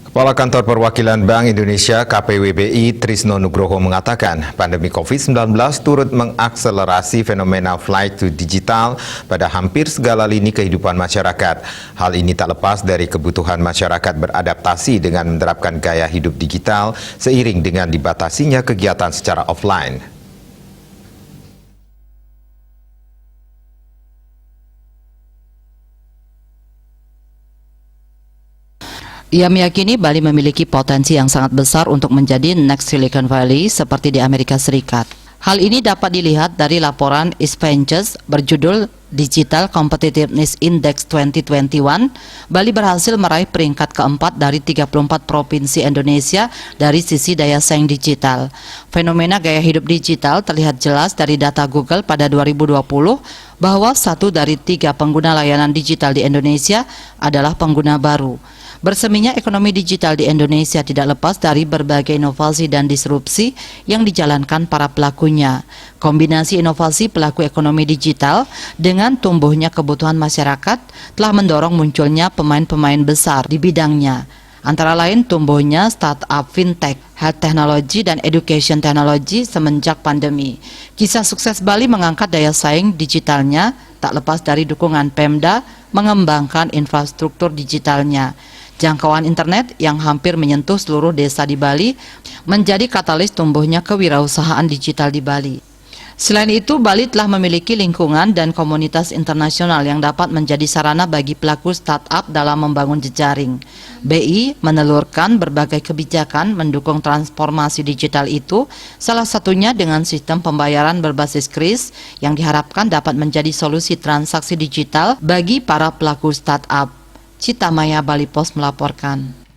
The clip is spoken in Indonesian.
Kepala Kantor Perwakilan Bank Indonesia KPWBI Trisno Nugroho mengatakan pandemi COVID-19 turut mengakselerasi fenomena flight to digital pada hampir segala lini kehidupan masyarakat. Hal ini tak lepas dari kebutuhan masyarakat beradaptasi dengan menerapkan gaya hidup digital seiring dengan dibatasinya kegiatan secara offline. Ia meyakini Bali memiliki potensi yang sangat besar untuk menjadi next Silicon Valley seperti di Amerika Serikat. Hal ini dapat dilihat dari laporan East Ventures berjudul Digital Competitiveness Index 2021. Bali berhasil meraih peringkat keempat dari 34 provinsi Indonesia dari sisi daya saing digital. Fenomena gaya hidup digital terlihat jelas dari data Google pada 2020 bahwa 1 dari 3 pengguna layanan digital di Indonesia adalah pengguna baru. Berseminya ekonomi digital di Indonesia tidak lepas dari berbagai inovasi dan disrupsi yang dijalankan para pelakunya. Kombinasi inovasi pelaku ekonomi digital dengan tumbuhnya kebutuhan masyarakat telah mendorong munculnya pemain-pemain besar di bidangnya. Antara lain tumbuhnya startup fintech, health technology, dan education technology semenjak pandemi. Kisah sukses Bali mengangkat daya saing digitalnya tak lepas dari dukungan Pemda mengembangkan infrastruktur digitalnya. Jangkauan internet yang hampir menyentuh seluruh desa di Bali menjadi katalis tumbuhnya kewirausahaan digital di Bali. Selain itu, Bali telah memiliki lingkungan dan komunitas internasional yang dapat menjadi sarana bagi pelaku startup dalam membangun jejaring. BI menelurkan berbagai kebijakan mendukung transformasi digital itu, salah satunya dengan sistem pembayaran berbasis kris yang diharapkan dapat menjadi solusi transaksi digital bagi para pelaku startup. Cita Maya Bali Post melaporkan.